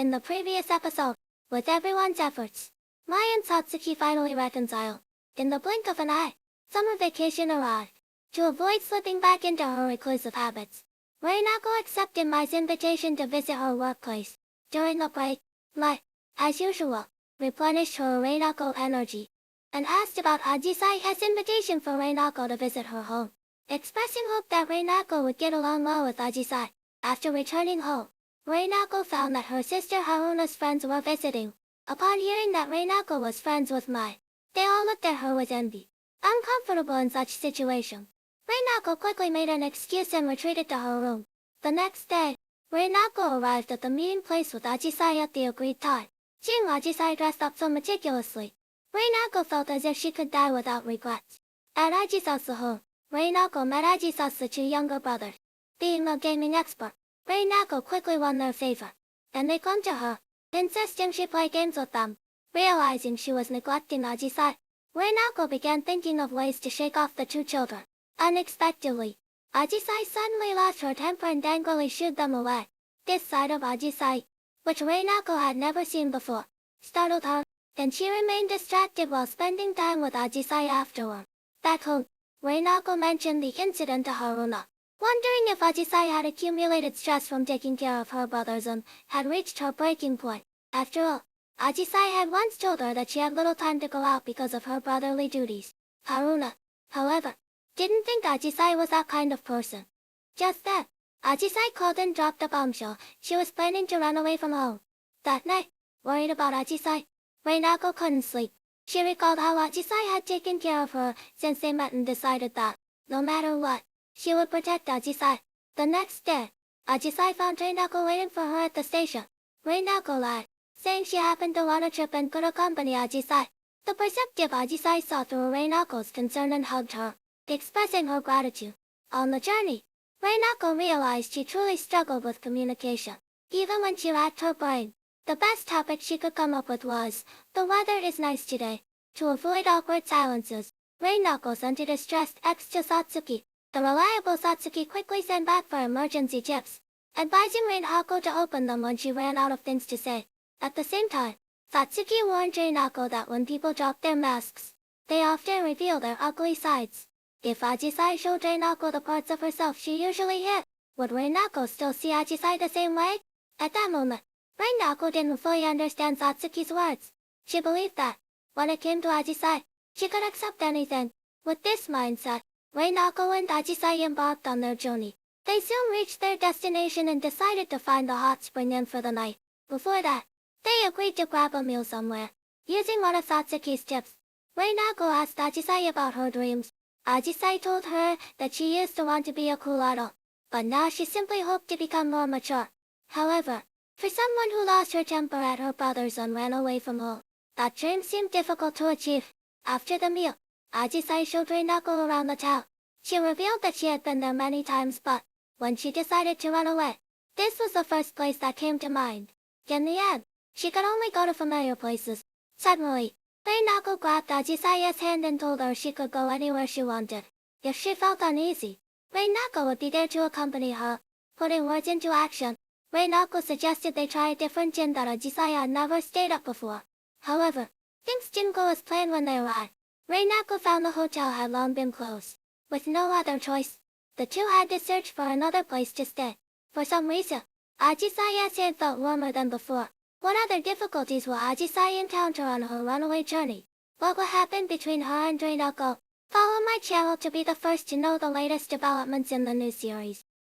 In the previous episode, with everyone's efforts, Mai and Satsuki finally reconcile. In the blink of an eye, summer vacation arrived. To avoid slipping back into her reclusive habits, Reinako accepted Mai's invitation to visit her workplace. During the break, Mai, as usual, replenished her Reinako energy, and asked about Ajisai's invitation for Reinako to visit her home, expressing hope that Reinako would get along well with Ajisai. After returning home, Reinako found that her sister Haruna's friends were visiting. Upon hearing that Reinako was friends with Mai, they all looked at her with envy. Uncomfortable in such situation, Reinako quickly made an excuse and retreated to her room. The next day, Reinako arrived at the meeting place with Ajisai at the agreed time. Seeing Ajisai dressed up so meticulously, Reinako felt as if she could die without regrets. At Ajisai's home, Reinako met Ajisai's two younger brothers. Being a gaming expert, Reinako quickly won their favor, and they clung to her, insisting she play games with them. Realizing she was neglecting Ajisai, Reinako began thinking of ways to shake off the two children. Unexpectedly, Ajisai suddenly lost her temper and angrily shooed them away. This side of Ajisai, which Reinako had never seen before, startled her, and she remained distracted while spending time with Ajisai afterward. Back home, Reinako mentioned the incident to Haruna, wondering if Ajisai had accumulated stress from taking care of her brothers and had reached her breaking point. After all, Ajisai had once told her that she had little time to go out because of her brotherly duties. Haruna, however, didn't think Ajisai was that kind of person. Just then, Ajisai called and dropped a bombshell. She was planning to run away from home. That night, worried about Ajisai, Reinako couldn't sleep. She recalled how Ajisai had taken care of her since they met and decided that, no matter what, she would protect Ajisai. The next day, Ajisai found Reinako waiting for her at the station. Reinako lied, saying she happened to want a trip and could accompany Ajisai. The perceptive Ajisai saw through Reinako's concern and hugged her, expressing her gratitude. On the journey, Reinako realized she truly struggled with communication. Even when she racked her brain, the best topic she could come up with was, "The weather is nice today." To avoid awkward silences, Reinako sent a distressed text to Satsuki. The reliable Satsuki quickly sent back for emergency tips, advising Reinako to open them when she ran out of things to say. At the same time, Satsuki warned Reinako that when people drop their masks, they often reveal their ugly sides. If Ajisai showed Reinako the parts of herself she usually hid, would Reinako still see Ajisai the same way? At that moment, Reinako didn't fully understand Satsuki's words. She believed that, when it came to Ajisai, she could accept anything. With this mindset, Reinako and Ajisai embarked on their journey. They soon reached their destination and decided to find the hot spring inn for the night. Before that, they agreed to grab a meal somewhere. Using one of Satsuki's tips, Reinako asked Ajisai about her dreams. Ajisai told her that she used to want to be a cool idol, but now she simply hoped to become more mature. However, for someone who lost her temper at her brothers and ran away from home, that dream seemed difficult to achieve. After the meal, Ajisai showed Reinako around the town. She revealed that she had been there many times, but when she decided to run away, this was the first place that came to mind. In the end, she could only go to familiar places. Suddenly, Reinako grabbed Ajisai's hand and told her she could go anywhere she wanted. If she felt uneasy, Reinako would be there to accompany her. Putting words into action, Reinako suggested they try a different inn that Ajisai had never stayed at before. However, things didn't go as planned when they arrived. Reinako found the hotel had long been closed. With no other choice, the two had to search for another place to stay. For some reason, Ajisai's hand felt warmer than before. What other difficulties will Ajisai encounter on her runaway journey? What will happen between her and Reinako? Follow my channel to be the first to know the latest developments in the new series.